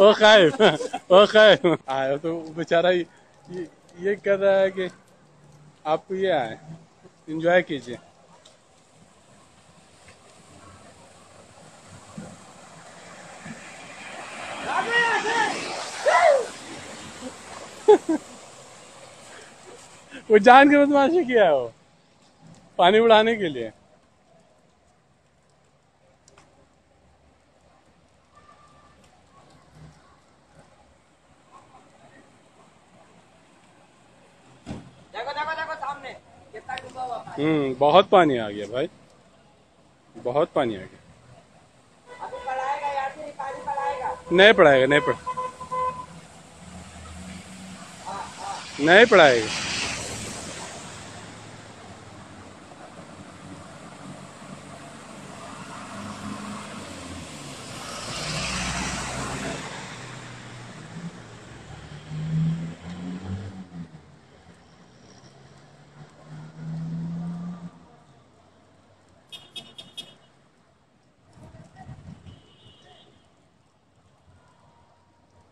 वो खाइफ आया तो बेचारा ये कर रहा है कि आप ये आए एंजॉय कीजिए। वो जान के बदमाशी किया है वो पानी उड़ाने के लिए। देखो देखो देखो सामने कितना डूबा हुआ है। बहुत पानी आ गया भाई, बहुत पानी आ गया। अभी पड़ाएगा या फिर पानी पड़ाएगा? नहीं पड़ाएगा, नहीं पड़ाएगा।